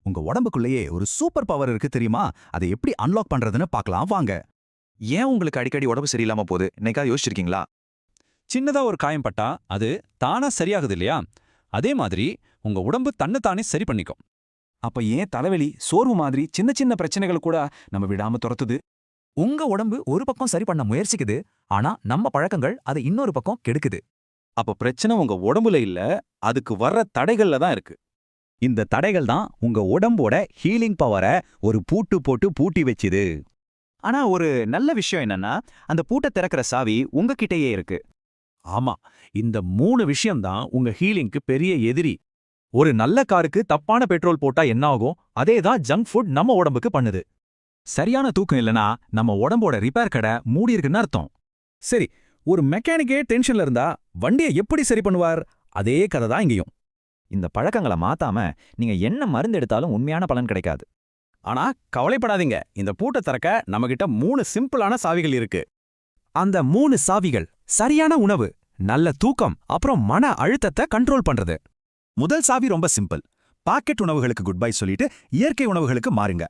உங்க உடம்புக்குள்ளேயே ஒரு super power இருக்கு தெரியுமா? அதை எப்படி அன்லாக் பண்றதுன்னு பார்க்கலாம் வாங்க. ஏன் உங்களுக்கு அடிக்கடி உடம்பு சரியில்லாம போகுது? என்னைக்கா யோசிச்சிருக்கீங்களா? சின்னதா ஒரு காயம் பட்டா அது தானா சரியாகுது இல்லையா? அதே மாதிரி உங்க உடம்பு தன்னைத்தானே சரி பண்ணிக்கும். அப்ப ஏன் தலைவலி, சோர்வு மாதிரி சின்ன சின்ன பிரச்சனைகள் கூட நம்ம விடாம துரத்துது? உங்க உடம்பு ஒரு பக்கம் சரி பண்ண முயற்சிக்குது, ஆனா நம்ம பழக்கங்கள் அதை இன்னொரு பக்கம் கெடுக்குது. அப்ப பிரச்சனை உங்க உடம்புல இல்ல, அதுக்கு வர்ற தடைகள்ல தான் இருக்கு. இந்த தடைகள் தான் உங்க உடம்போட ஹீலிங் பவரை ஒரு பூட்டு போட்டு பூட்டி வச்சுது. ஆனா ஒரு நல்ல விஷயம் என்னன்னா, அந்த பூட்டை திறக்கிற சாவி உங்ககிட்டயே இருக்கு. ஆமா, இந்த 3 விஷயம்தான் உங்க ஹீலிங்க்கு பெரிய எதிரி. ஒரு நல்ல காருக்கு தப்பான பெட்ரோல் போட்டா என்ன ஆகும்? அதேதான் ஜங்க் ஃபுட் நம்ம உடம்புக்கு பண்ணுது. சரியான தூக்கம் இல்லனா நம்ம உடம்போட ரிப்பேர் கடை மூடி இருக்குன்னு அர்த்தம். சரி, ஒரு மெக்கானிக்கே டென்ஷன்ல இருந்தா வண்டியை எப்படி சரி பண்ணுவார்? அதே கதை தான் இங்கேயும். இந்த பழக்கங்களை மாத்தாம நீங்க என்ன மருந்து எடுத்தாலும் உண்மையான பலன் கிடைக்காது. ஆனா கவலைப்படாதீங்க, இந்த பூட்டை திறக்க நம்மகிட்ட 3 சிம்பிளான சாவிகள் இருக்கு. அந்த 3 சாவிகள் சரியான உணவு, நல்ல தூக்கம், அப்புறம் மன அழுத்தத்தை கண்ட்ரோல் பண்றது. முதல் சாவி ரொம்ப சிம்பிள். பாக்கெட் உணவுகளுக்கு குட் பை சொல்லிட்டு இயற்கை உணவுகளுக்கு மாறுங்க.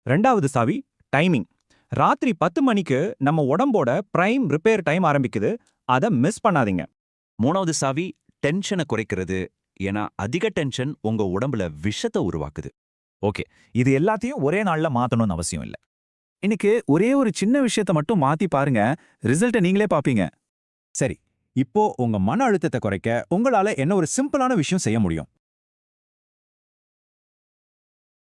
2வது சாவி டைமிங். ராத்திரி 10 மணிக்கு நம்ம உடம்போட பிரைம் ரிப்பேர் டைம் ஆரம்பிக்குது. அதை மிஸ் பண்ணாதீங்க. 3வது சாவி டென்ஷனை குறைக்கிறது. ஏன்னா அதிக டென்ஷன் உங்க உடம்புல விஷத்தை உருவாக்குது. ஓகே, இது எல்லாத்தையும் ஒரே நாள்ல மாத்தணும்னு அவசியம் இல்ல. இன்னைக்கு ஒரே ஒரு சின்ன விஷயத்த மட்டும் மாத்தி பாருங்க, ரிசல்ட்டை நீங்களே பாப்பீங்க. சரி, இப்போ உங்க மன அழுத்தத்தை குறைக்க உங்களால என்ன ஒரு சிம்பிளான விஷயம் செய்ய முடியும்?